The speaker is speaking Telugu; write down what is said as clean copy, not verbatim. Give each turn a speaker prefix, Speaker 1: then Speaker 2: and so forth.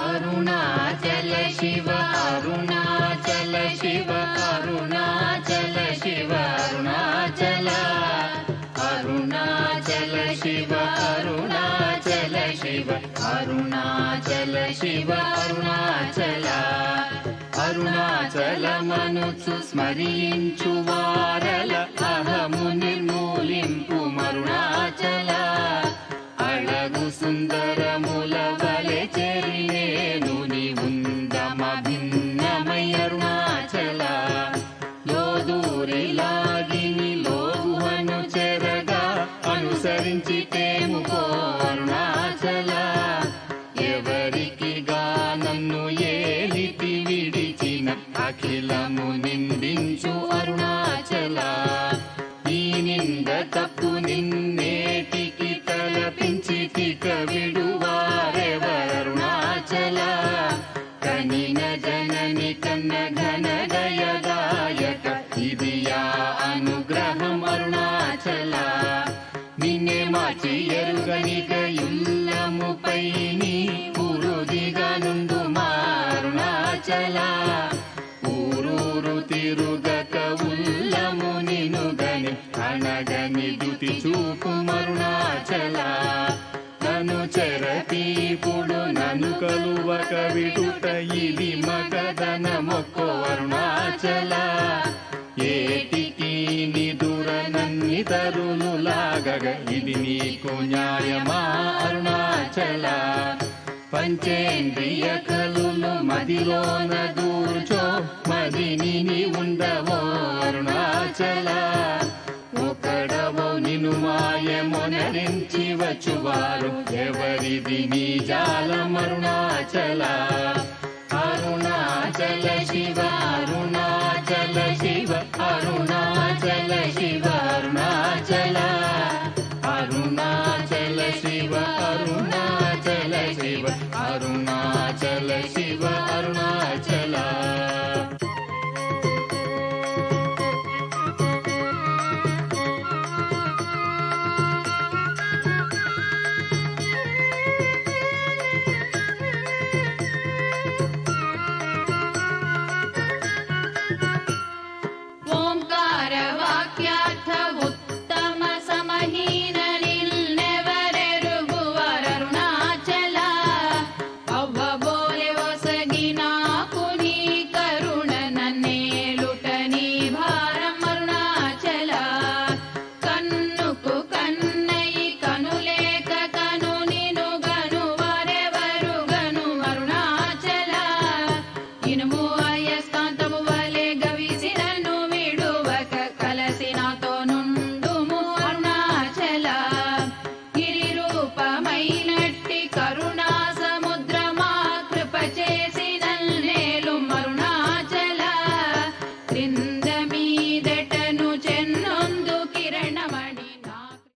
Speaker 1: अरुणाचल शिव अरुणाचल शिव अरुणाचल शिव अरुणाचल अरुणाचल शिव अरुणाचल शिव अरुणाचल शिव अरुणाचल अरुणाचलमनुचु स्मరించు వారల అహము నిర్మూలింపు అరుణాచల అళగు సుందరముల వలె చెరినేను నీ ఉందమ భిన్నమై అరుణాచల లోదూరిలాగిని లోగుహను చెరగా అనుసరించితేము పో అరుణాచల ఎవరికి నన్ను ఏలితి విడిచిన అఖిలము నిందించు అరుణాచల ఈ నింద తప్పు నిన్నేటికి తలపించితిక విడువారెవరుణాచల కనిన జనని కన్న ఘన గయదాయక ఇది యా అనుగ్రహం అరుణాచల నిన్నే మార్చి ఎరుగనిక యుల్లముపై నీ పురుదిగా నుండు అరుణాచల ఊరూరు తిరుగక ఉల్లము నినుగని అనగని దుతి చూపు అరుణాచల నన్ను చెరపీపుడు నన్ను కలువక విడుట ఇది మగదన మొక్కో అరుణాచల ఏటికి నిదుర నన్ని తరులు లాగగ ఇది నీకు న్యాయమా అరుణాచల పంచేంద్రియ కలులు మదిలోన దూర్చో మదిని ఉండవో అరుణాచల ఒకడవో నిను మాయమొనరించి వచ్చువారు ఎవరిది నీ జాలం అరుణాచల అరుణాచల శివ అరుణాచల శివ అరుణాచల శివ అరుణాచల అరుణాచల శివ అరుణాచల శివ అరుణాచల శివ అరుణాచల